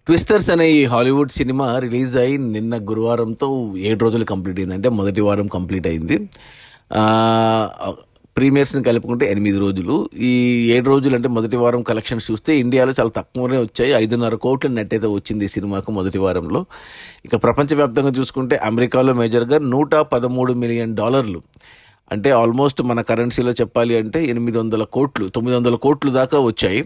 Twisters అనే ఈ Hollywood cinema release అయి నిన్న గురువారంతో 7 రోజులు కంప్లీట్ అయింది. అంటే మొదటి వారం కంప్లీట్ అయింది. ఆ, ప్రీమియర్స్ని కలుపుకుంటే 8 రోజులు. ఈ 7 రోజులు అంటే మొదటి వారం కలెక్షన్స్ చూస్తే ఇండియాలో చాలా తక్కువనే వచ్చాయి. 5.5 కోట్ల నెట్ అయితే వచ్చింది ఈ సినిమాకు మొదటి వారంలో. ఇక ప్రపంచవ్యాప్తంగా చూసుకుంటే అమెరికాలో మేజర్గా $113 మిలియన్, అంటే ఆల్మోస్ట్ మన కరెన్సీలో చెప్పాలి అంటే 800 కోట్లు 900 కోట్లు దాకా వచ్చాయి.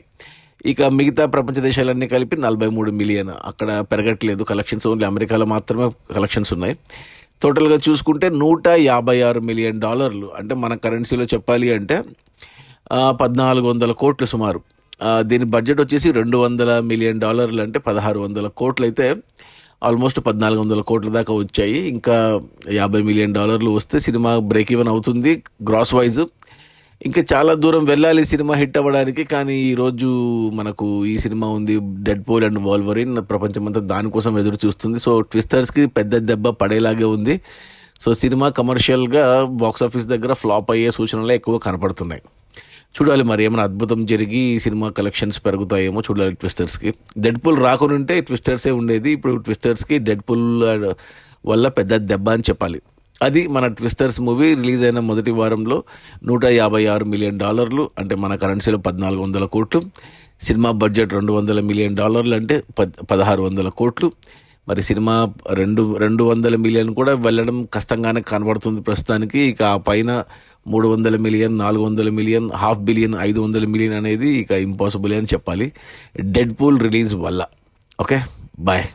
ఇక మిగతా ప్రపంచ దేశాలన్నీ కలిపి 43 మిలియన్. అక్కడ పెరగట్లేదు కలెక్షన్స్, ఓన్లీ అమెరికాలో మాత్రమే కలెక్షన్స్ ఉన్నాయి. టోటల్గా చూసుకుంటే $156 మిలియన్, అంటే మన కరెన్సీలో చెప్పాలి అంటే 1,400 కోట్లు సుమారు. దీని బడ్జెట్ వచ్చేసి $200 మిలియన్, అంటే 1,600 కోట్లు అయితే ఆల్మోస్ట్ 1,400 కోట్ల దాకా వచ్చాయి. ఇంకా $50 మిలియన్ వస్తే సినిమా బ్రేక్ ఈవెన్ అవుతుంది గ్రాస్ వైజ్. ఇంకా చాలా దూరం వెళ్ళాలి సినిమా హిట్ అవ్వడానికి. కానీ ఈరోజు మనకు ఈ సినిమా ఉంది, డెడ్పూల్ అండ్ వోల్వరిన్. ప్రపంచమంతా దానికోసం ఎదురు చూస్తుంది. సో ట్విస్టర్స్కి పెద్ద దెబ్బ పడేలాగే ఉంది. సో సినిమా కమర్షియల్గా బాక్స్ ఆఫీస్ దగ్గర ఫ్లాప్ అయ్యే సూచనలే ఎక్కువ కనపడుతున్నాయి. చూడాలి మరి ఏమైనా అద్భుతం జరిగి ఈ సినిమా కలెక్షన్స్ పెరుగుతాయేమో చూడాలి. ట్విస్టర్స్కి డెడ్పూల్ రాకుంటే ట్విస్టర్సే ఉండేది. ఇప్పుడు ట్విస్టర్స్కి డెడ్పూల్ వల్ల పెద్ద దెబ్బ అని చెప్పాలి. అది మన ట్విస్టర్స్ మూవీ రిలీజ్ అయిన మొదటి వారంలో $156 మిలియన్, అంటే మన కరెన్సీలో 1,400 కోట్లు. సినిమా బడ్జెట్ $200 మిలియన్, అంటే 1,600 కోట్లు. మరి సినిమా 200 మిలియన్ కూడా వెళ్ళడం కష్టంగానే కనబడుతుంది ప్రస్తుతానికి. ఇక ఆ పైన 300 మిలియన్, 400 మిలియన్, $500 మిలియన్, 500 మిలియన్ అనేది ఇక ఇంపాసిబుల్ అని చెప్పాలి డెడ్పూల్ రిలీజ్ వల్ల. Okay, bye.